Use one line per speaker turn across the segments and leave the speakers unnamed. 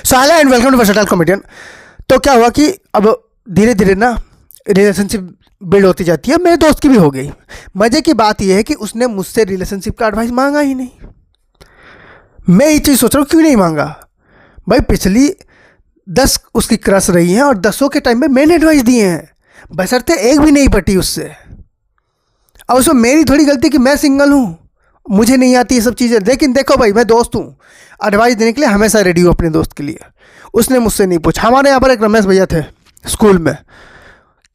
So hello and welcome to versatile comedian. तो क्या हुआ कि अब धीरे धीरे ना रिलेशनशिप बिल्ड होती जाती है। मेरे दोस्त की भी हो गई। मज़े की बात यह है कि उसने मुझसे रिलेशनशिप का एडवाइस मांगा ही नहीं। मैं ये चीज़ सोच रहा हूँ क्यों नहीं मांगा। भाई पिछली 10 उसकी क्रश रही हैं और 10 के टाइम में मैंने एडवाइस दिए हैं, बशर्ते एक भी नहीं पटी उससे। अब उसमें मेरी थोड़ी गलती कि मैं सिंगल हूँ, मुझे नहीं आती ये सब चीज़ें। लेकिन देखो भाई, मैं दोस्त हूँ, एडवाइस देने के लिए हमेशा रेडी हूँ अपने दोस्त के लिए। उसने मुझसे नहीं पूछा। हमारे यहाँ पर एक रमेश भैया थे स्कूल में,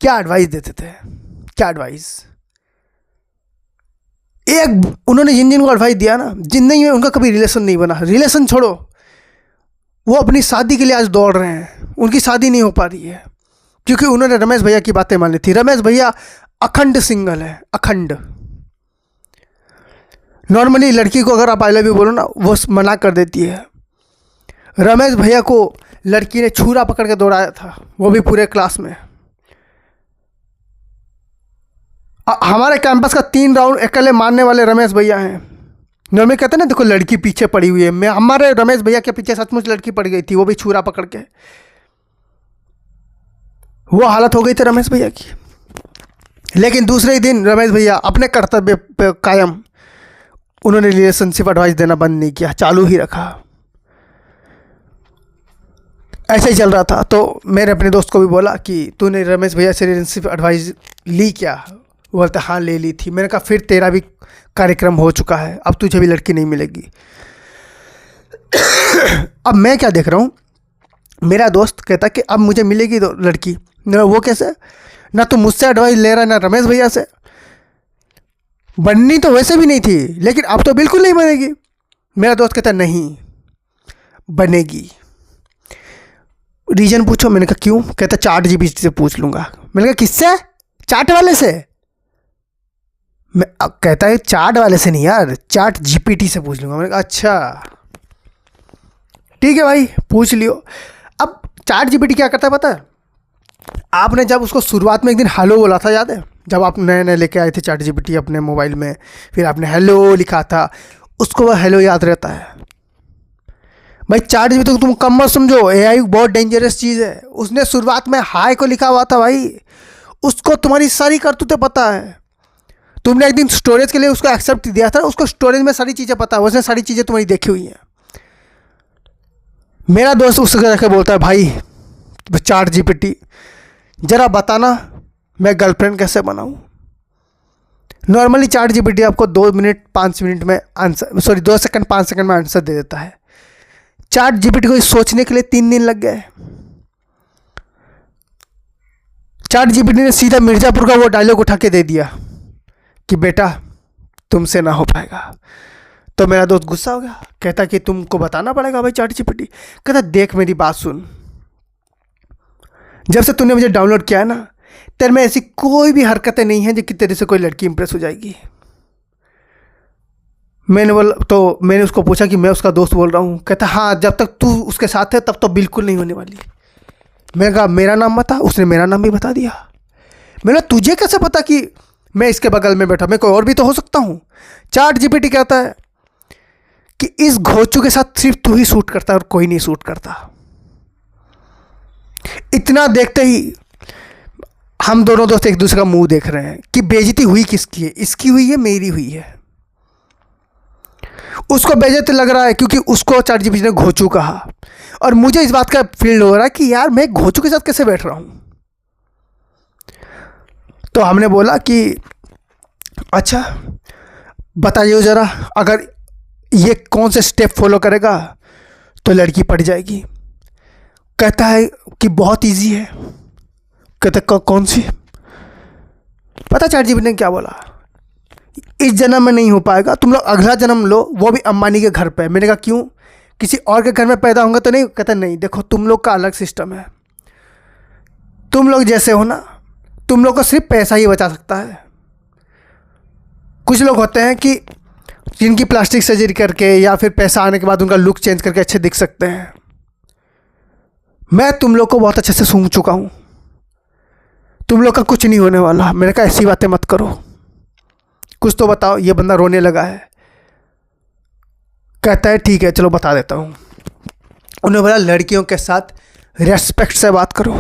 क्या एडवाइस देते थे, क्या एडवाइस। एक उन्होंने जिन जिन को एडवाइस दिया ना, जिन नहीं उनका कभी रिलेशन नहीं बना। रिलेशन छोड़ो, वो अपनी शादी के लिए आज दौड़ रहे हैं, उनकी शादी नहीं हो पा रही है क्योंकि उन्होंने रमेश भैया की बातें मानी थी। रमेश भैया अखंड सिंगल है, अखंड। नॉर्मली लड़की को अगर आप आई लव यू बोलो ना, वो मना कर देती है। रमेश भैया को लड़की ने छुरा पकड़ के दौड़ाया था, वो भी पूरे क्लास में। हमारे कैंपस का 3 राउंड अकेले मारने वाले रमेश भैया हैं। नॉर्मली कहते हैं ना, देखो लड़की पीछे पड़ी हुई है, मैं हमारे रमेश भैया के पीछे सचमुच लड़की पड़ गई थी, वो भी छुरा पकड़ के। वो हालत हो गई थी रमेश भैया की। लेकिन दूसरे ही दिन रमेश भैया अपने कर्तव्य पे कायम, उन्होंने रिलेशनशिप एडवाइस देना बंद नहीं किया, चालू ही रखा। ऐसे ही चल रहा था। तो मैंने अपने दोस्त को भी बोला कि तूने रमेश भैया से रिलेशनशिप एडवाइस ली क्या। वो बोलता हाँ ले ली थी। मैंने कहा फिर तेरा भी कार्यक्रम हो चुका है, अब तुझे भी लड़की नहीं मिलेगी। अब मैं क्या देख रहा हूँ, मेरा दोस्त कहता कि अब मुझे मिलेगी तो लड़की। वो कैसे, ना तो मुझसे एडवाइस ले रहा है ना रमेश भैया से। बननी तो वैसे भी नहीं थी, लेकिन अब तो बिल्कुल नहीं बनेगी। मेरा दोस्त कहता नहीं बनेगी। रीज़न पूछो। मैंने कहा क्यों। कहता चैट जीपीटी से पूछ लूँगा। मैंने कहा किससे, चैट वाले से। कहता है चैट वाले से नहीं यार, चैट जीपीटी से पूछ लूँगा। मैंने कहा अच्छा ठीक है भाई, पूछ लियो। अब चैट जीपीटी क्या करता है पता है, आपने जब उसको शुरुआत में एक दिन हेलो बोला था, याद है जब आप नए नए लेके आए थे चैट जीपीटी अपने मोबाइल में, फिर आपने हेलो लिखा था, उसको वह हेलो याद रहता है। भाई चैट जीपीटी को तुम कम मत समझो, एआई बहुत डेंजरस चीज़ है। उसने शुरुआत में हाय को लिखा हुआ था भाई, उसको तुम्हारी सारी करतूतें पता है। तुमने एक दिन स्टोरेज के लिए उसको एक्सेप्ट दिया था, उसको स्टोरेज में सारी चीज़ें पता है, उसने सारी चीज़ें तुम्हारी देखी हुई हैं। मेरा दोस्त उससे जाकर बोलता है भाई चैट जीपीटी ज़रा बताना मैं गर्लफ्रेंड कैसे बनाऊँ। नॉर्मली चैट जीपीटी आपको 2 मिनट 5 मिनट में आंसर, 2 सेकंड 5 सेकंड में आंसर दे देता है। चैट जीपीटी को सोचने के लिए 3 दिन लग गए। चैट जीपीटी ने सीधा मिर्ज़ापुर का वो डायलॉग उठा के दे दिया कि बेटा तुमसे ना हो पाएगा। तो मेरा दोस्त गुस्सा हो गया, कहता कि तुमको बताना पड़ेगा भाई चैट जीपीटी। कहता देख मेरी बात सुन, जब से तूने मुझे डाउनलोड किया है ना, तेरे में ऐसी कोई भी हरकतें नहीं हैं जो कि तेरे से कोई लड़की इंप्रेस हो जाएगी। मैंने उसको पूछा कि मैं उसका दोस्त बोल रहा हूँ। कहता हाँ जब तक तू उसके साथ है तब तो बिल्कुल नहीं होने वाली। मैंने कहा मेरा नाम बता। उसने मेरा नाम भी बता दिया। मैंने तुझे कैसे पता कि मैं इसके बगल में बैठा, मैं कोई और भी तो हो सकता हूँ। चैट जीपीटी कहता है कि इस घोचू के साथ सिर्फ तू ही सूट करता है और कोई नहीं सूट करता। इतना देखते ही हम दोनों दोस्त एक दूसरे का मुंह देख रहे हैं कि बेइज्जती हुई किसकी है, इसकी हुई है मेरी हुई है। उसको बेइज्जती लग रहा है क्योंकि उसको चैट जीपीटी ने घोचू कहा, और मुझे इस बात का फील हो रहा है कि यार मैं घोचू के साथ कैसे बैठ रहा हूं। तो हमने बोला कि अच्छा बताइए ज़रा, अगर ये कौन से स्टेप फॉलो करेगा तो लड़की पड़ जाएगी। कहता है कि बहुत इजी है। कहता कौन सी। पता चैट जीपीटी ने क्या बोला, इस जन्म में नहीं हो पाएगा, तुम लोग अगला जन्म लो, वो भी अंबानी के घर पे। मैंने कहा क्यों, किसी और के घर में पैदा होंगे तो नहीं। कहता नहीं, देखो तुम लोग का अलग सिस्टम है, तुम लोग जैसे हो ना, तुम लोग को सिर्फ पैसा ही बचा सकता है। कुछ लोग होते हैं कि जिनकी प्लास्टिक सर्जरी करके या फिर पैसा आने के बाद उनका लुक चेंज करके अच्छे दिख सकते हैं। मैं तुम लोग को बहुत अच्छे से सूंघ चुका हूँ, तुम लोग का कुछ नहीं होने वाला। मैंने कहा ऐसी बातें मत करो, कुछ तो बताओ। ये बंदा रोने लगा है। कहता है ठीक है चलो बता देता हूँ। उन्होंने बोला लड़कियों के साथ रेस्पेक्ट से बात करो।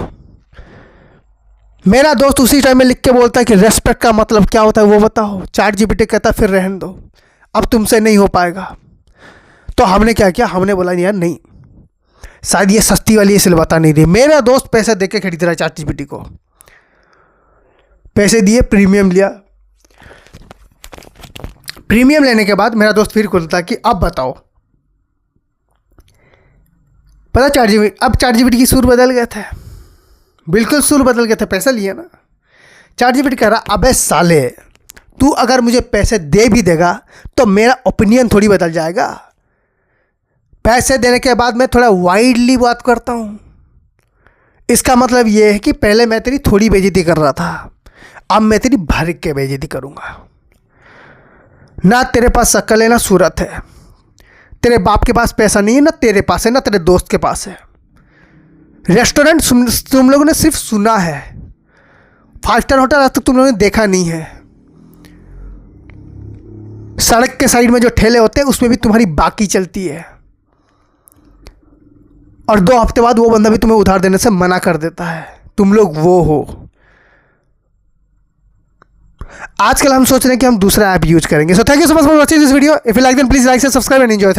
मेरा दोस्त उसी टाइम में लिख के बोलता है कि रेस्पेक्ट का मतलब क्या होता है वो बताओ। ChatGPT कहता फिर रहने दो, अब तुमसे नहीं हो पाएगा। तो हमने क्या किया, हमने बोला यार नहीं, शायद ये सस्ती वाली इसलिए बता नहीं रही। मेरा दोस्त पैसे दे के खरीद रहा है ChatGPT को, पैसे दिए, प्रीमियम लिया। प्रीमियम लेने के बाद मेरा दोस्त फिर खुलता कि अब बताओ। पता अब ChatGPT की सुर बदल गए थे, बिल्कुल सुर बदल गए थे। पैसा लिया ना, ChatGPT कह रहा अबे साले तू अगर मुझे पैसे दे भी देगा तो मेरा ओपिनियन थोड़ी बदल जाएगा। पैसे देने के बाद मैं थोड़ा वाइडली बात करता हूँ। इसका मतलब ये है कि पहले मैं तेरी थोड़ी बेइज्जती कर रहा था, अब मैं तेरी भर के बेइज्जती करूँगा। ना तेरे पास शक्ल है ना सूरत है, तेरे बाप के पास पैसा नहीं है, ना तेरे पास है ना तेरे दोस्त के पास है। रेस्टोरेंट तुम लोगों ने सिर्फ सुना है, 5 स्टार होटल आज तक तुम लोगों ने देखा नहीं है। सड़क के साइड में जो ठेले होते हैं उसमें भी तुम्हारी बाकी चलती है, और 2 हफ्ते बाद वो बंदा भी तुम्हें उधार देने से मना कर देता है। तुम लोग वो हो। आजकल हम सोच रहे हैं कि हम दूसरा ऐप यूज करेंगे। So thank you so much for watching this video. If you like then please like and subscribe and enjoy.